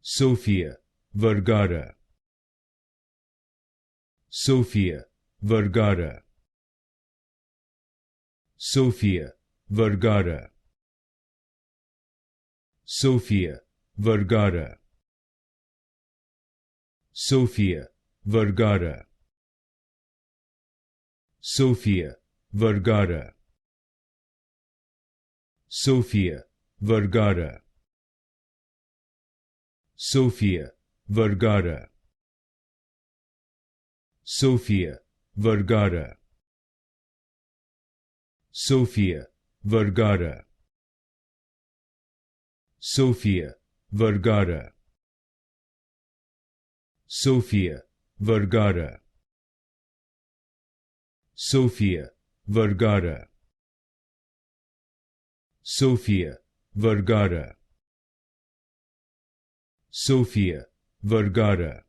Sofía Vergara, Sofía Vergara, Sofía Vergara, Sofía Vergara, Sofía Vergara, Sofía Vergara, Sofía Vergara, Sofía Vergara, Sofía Vergara, Sofía Vergara, Sofía Vergara, Sofía Vergara, Sofía Vergara, Sofía Vergara, Sofía Vergara,